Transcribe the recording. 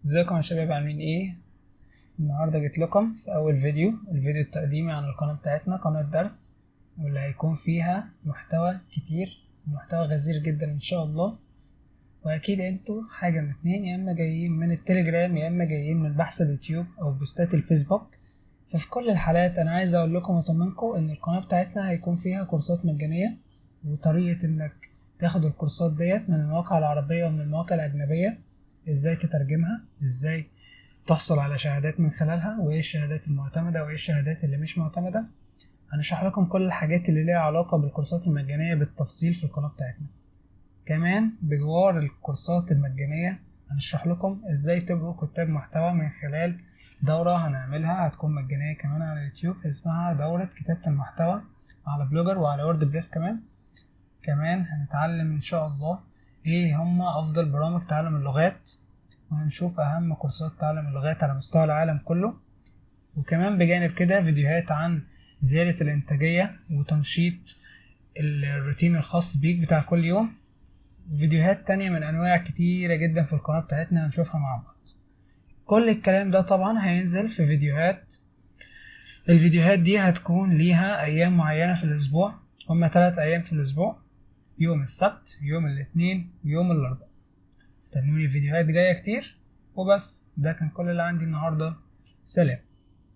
ازيكم يا شباب، عاملين ايه؟ النهارده جيت لكم في اول الفيديو التقديمي عن القناه بتاعتنا، قناه درس، واللي هيكون فيها محتوى كتير، محتوى غزير جدا ان شاء الله. واكيد انتوا حاجه من اتنين، يا اما جايين من التليجرام يا اما جايين من بحث اليوتيوب او بوستات الفيسبوك. ففي كل الحالات انا عايز اقول لكم واطمنكم ان القناه بتاعتنا هيكون فيها كورسات مجانيه، وطريقه انك تاخد الكورسات ديت من المواقع العربيه ومن المواقع الاجنبيه، ازاي تترجمها، ازاي تحصل على شهادات من خلالها، وايه الشهادات المعتمدة وايه الشهادات اللي مش معتمدة. هنشرح لكم كل الحاجات اللي ليها علاقة بالكورسات المجانية بالتفصيل في القناة بتاعتنا. كمان بجوار الكورسات المجانية هنشرح لكم ازاي تبقوا كتاب محتوى من خلال دورة هنعملها، هتكون مجانية كمان على اليوتيوب، اسمها دورة كتابة المحتوى على بلوجر وعلى وورد بريس. كمان هنتعلم ان شاء الله ايه هما افضل برامج تعلم اللغات، وهنشوف أهم كورسات تعلم اللغات على مستوى العالم كله. وكمان بجانب كده فيديوهات عن زيادة الإنتاجية وتنشيط الروتين الخاص بيك بتاع كل يوم، وفيديوهات تانية من أنواع كتيرة جدا في القناة بتاعتنا هنشوفها مع بعض. كل الكلام ده طبعا هينزل في الفيديوهات دي هتكون ليها أيام معينة في الأسبوع، هما 3 أيام في الأسبوع: يوم السبت، يوم الاثنين، ويوم الأربعاء. استنوني فيديوهات جاية كتير. وبس، ده كان كل اللي عندي النهاردة. سلام.